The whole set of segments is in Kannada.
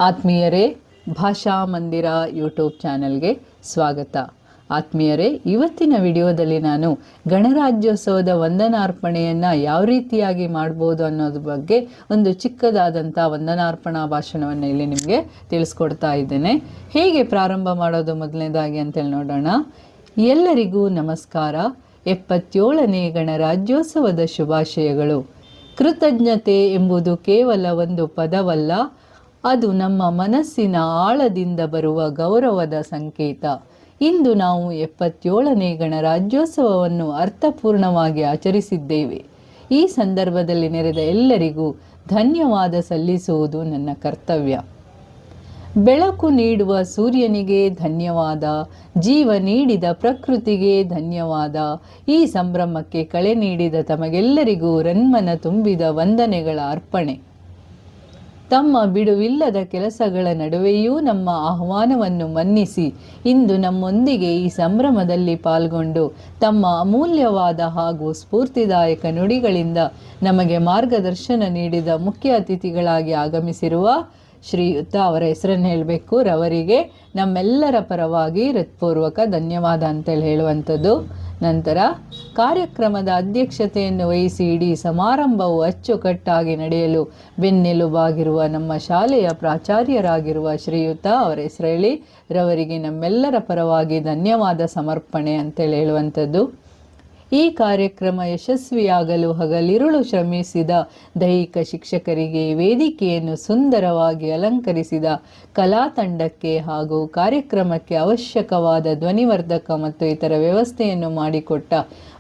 ಆತ್ಮೀಯರೇ, ಭಾಷಾ ಮಂದಿರ ಯೂಟ್ಯೂಬ್ ಚಾನಲ್ಗೆ ಸ್ವಾಗತ. ಆತ್ಮೀಯರೇ, ಇವತ್ತಿನ ವಿಡಿಯೋದಲ್ಲಿ ನಾನು ಗಣರಾಜ್ಯೋತ್ಸವದ ವಂದನಾರ್ಪಣೆಯನ್ನು ಯಾವ ರೀತಿಯಾಗಿ ಮಾಡ್ಬೋದು ಅನ್ನೋದ್ರ ಬಗ್ಗೆ ಒಂದು ಚಿಕ್ಕದಾದಂಥ ವಂದನಾರ್ಪಣಾ ಭಾಷಣವನ್ನು ಇಲ್ಲಿ ನಿಮಗೆ ತಿಳಿಸ್ಕೊಡ್ತಾ ಇದ್ದೇನೆ. ಹೇಗೆ ಪ್ರಾರಂಭ ಮಾಡೋದು ಮೊದಲನೇದಾಗಿ ಅಂತೇಳಿ ನೋಡೋಣ. ಎಲ್ಲರಿಗೂ ನಮಸ್ಕಾರ. 77ನೇ ಗಣರಾಜ್ಯೋತ್ಸವದ ಶುಭಾಶಯಗಳು. ಕೃತಜ್ಞತೆ ಎಂಬುದು ಕೇವಲ ಒಂದು ಪದವಲ್ಲ, ಅದು ನಮ್ಮ ಮನಸ್ಸಿನ ಆಳದಿಂದ ಬರುವ ಗೌರವದ ಸಂಕೇತ. ಇಂದು ನಾವು 77ನೇ ಗಣರಾಜ್ಯೋತ್ಸವವನ್ನು ಅರ್ಥಪೂರ್ಣವಾಗಿ ಆಚರಿಸಿದ್ದೇವೆ. ಈ ಸಂದರ್ಭದಲ್ಲಿ ನೆರೆದ ಎಲ್ಲರಿಗೂ ಧನ್ಯವಾದ ಸಲ್ಲಿಸುವುದು ನನ್ನ ಕರ್ತವ್ಯ. ಬೆಳಕು ನೀಡುವ ಸೂರ್ಯನಿಗೆ ಧನ್ಯವಾದ, ಜೀವ ನೀಡಿದ ಪ್ರಕೃತಿಗೆ ಧನ್ಯವಾದ. ಈ ಸಂಭ್ರಮಕ್ಕೆ ಕಳೆ ನೀಡಿದ ತಮಗೆಲ್ಲರಿಗೂ ರನ್ಮನ ತುಂಬಿದ ವಂದನೆಗಳ ಅರ್ಪಣೆ. ತಮ್ಮ ಬಿಡುವಿಲ್ಲದ ಕೆಲಸಗಳ ನಡುವೆಯೂ ನಮ್ಮ ಆಹ್ವಾನವನ್ನು ಮನ್ನಿಸಿ ಇಂದು ನಮ್ಮೊಂದಿಗೆ ಈ ಸಂಭ್ರಮದಲ್ಲಿ ಪಾಲ್ಗೊಂಡು ತಮ್ಮ ಅಮೂಲ್ಯವಾದ ಹಾಗೂ ಸ್ಫೂರ್ತಿದಾಯಕ ನುಡಿಗಳಿಂದ ನಮಗೆ ಮಾರ್ಗದರ್ಶನ ನೀಡಿದ ಮುಖ್ಯ ಅತಿಥಿಗಳಾಗಿ ಆಗಮಿಸಿರುವ ಶ್ರೀಯುತ, ಅವರ ಹೆಸರನ್ನು ಹೇಳಬೇಕು, ರವರಿಗೆ ನಮ್ಮೆಲ್ಲರ ಪರವಾಗಿ ಹೃತ್ಪೂರ್ವಕ ಧನ್ಯವಾದ ಅಂತೇಳಿ ಹೇಳುವಂಥದ್ದು. ನಂತರ ಕಾರ್ಯಕ್ರಮದ ಅಧ್ಯಕ್ಷತೆಯನ್ನು ವಹಿಸಿ ಇಡೀ ಸಮಾರಂಭವು ಅಚ್ಚುಕಟ್ಟಾಗಿ ನಡೆಯಲು ಬೆನ್ನೆಲುಬಾಗಿರುವ ನಮ್ಮ ಶಾಲೆಯ ಪ್ರಾಚಾರ್ಯರಾಗಿರುವ ಶ್ರೀಯುತ, ಅವರ ಹೆಸರು ಹೇಳಿ, ರವರಿಗೆ ನಮ್ಮೆಲ್ಲರ ಪರವಾಗಿ ಧನ್ಯವಾದ ಸಮರ್ಪಣೆ ಅಂತೇಳಿ ಹೇಳುವಂಥದ್ದು. ಈ ಕಾರ್ಯಕ್ರಮ ಯಶಸ್ವಿಯಾಗಲು ಹಗಲಿರುಳು ಶ್ರಮಿಸಿದ ದೈಹಿಕ ಶಿಕ್ಷಕರಿಗೆ, ವೇದಿಕೆಯನ್ನು ಸುಂದರವಾಗಿ ಅಲಂಕರಿಸಿದ ಕಲಾ ತಂಡಕ್ಕೆ ಹಾಗೂ ಕಾರ್ಯಕ್ರಮಕ್ಕೆ ಅವಶ್ಯಕವಾದ ಧ್ವನಿವರ್ಧಕ ಮತ್ತು ಇತರ ವ್ಯವಸ್ಥೆಯನ್ನು ಮಾಡಿಕೊಟ್ಟ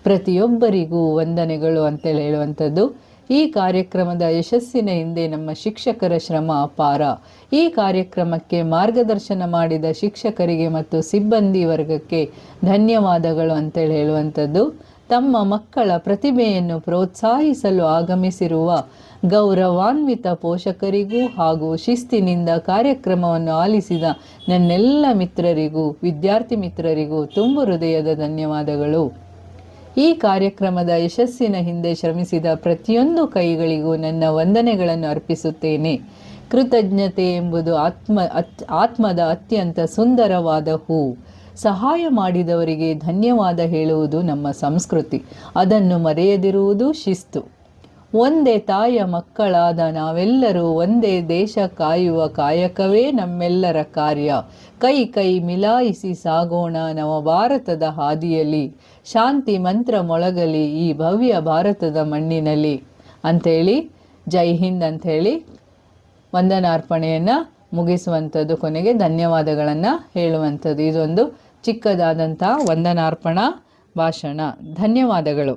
ಪ್ರತಿಯೊಬ್ಬರಿಗೂ ವಂದನೆಗಳು ಅಂತೇಳಿ ಹೇಳುವಂಥದ್ದು. ಈ ಕಾರ್ಯಕ್ರಮದ ಯಶಸ್ಸಿನ ಹಿಂದೆ ನಮ್ಮ ಶಿಕ್ಷಕರ ಶ್ರಮ ಅಪಾರ. ಈ ಕಾರ್ಯಕ್ರಮಕ್ಕೆ ಮಾರ್ಗದರ್ಶನ ಮಾಡಿದ ಶಿಕ್ಷಕರಿಗೆ ಮತ್ತು ಸಿಬ್ಬಂದಿ ವರ್ಗಕ್ಕೆ ಧನ್ಯವಾದಗಳು ಅಂತೇಳಿ ಹೇಳುವಂಥದ್ದು. ತಮ್ಮ ಮಕ್ಕಳ ಪ್ರತಿಭೆಯನ್ನು ಪ್ರೋತ್ಸಾಹಿಸಲು ಆಗಮಿಸಿರುವ ಗೌರವಾನ್ವಿತ ಪೋಷಕರಿಗೂ ಹಾಗೂ ಶಿಸ್ತಿನಿಂದ ಕಾರ್ಯಕ್ರಮವನ್ನು ಆಲಿಸಿದ ನನ್ನೆಲ್ಲ ಮಿತ್ರರಿಗೂ, ವಿದ್ಯಾರ್ಥಿ ಮಿತ್ರರಿಗೂ ತುಂಬು ಹೃದಯದ ಧನ್ಯವಾದಗಳು. ಈ ಕಾರ್ಯಕ್ರಮದ ಯಶಸ್ಸಿನ ಹಿಂದೆ ಶ್ರಮಿಸಿದ ಪ್ರತಿಯೊಂದು ಕೈಗಳಿಗೂ ನನ್ನ ವಂದನೆಗಳನ್ನು ಅರ್ಪಿಸುತ್ತೇನೆ. ಕೃತಜ್ಞತೆ ಎಂಬುದು ಆತ್ಮದ ಅತ್ಯಂತ ಸುಂದರವಾದ ಹೂ. ಸಹಾಯ ಮಾಡಿದವರಿಗೆ ಧನ್ಯವಾದ ಹೇಳುವುದು ನಮ್ಮ ಸಂಸ್ಕೃತಿ. ಅದನ್ನು ಮರೆಯದಿರುವುದು ಶಿಸ್ತು. ಒಂದೇ ತಾಯ ಮಕ್ಕಳಾದ ನಾವೆಲ್ಲರೂ ಒಂದೇ ದೇಶ ಕಾಯುವ ಕಾಯಕವೇ ನಮ್ಮೆಲ್ಲರ ಕಾರ್ಯ. ಕೈ ಕೈ ಮಿಲಾಯಿಸಿ ಸಾಗೋಣ ನವ ಭಾರತದ ಹಾದಿಯಲ್ಲಿ. ಶಾಂತಿ ಮಂತ್ರ ಮೊಳಗಲಿ ಈ ಭವ್ಯ ಭಾರತದ ಮಣ್ಣಿನಲ್ಲಿ ಅಂಥೇಳಿ ಜೈ ಹಿಂದ್ ಅಂಥೇಳಿ ವಂದನಾರ್ಪಣೆಯನ್ನು ಮುಗಿಸುವಂಥದ್ದು, ಕೊನೆಗೆ ಧನ್ಯವಾದಗಳನ್ನು ಹೇಳುವಂಥದ್ದು. ಇದೊಂದು ಚಿಕ್ಕದಾದಂಥ ವಂದನಾರ್ಪಣಾ ಭಾಷಣ. ಧನ್ಯವಾದಗಳು.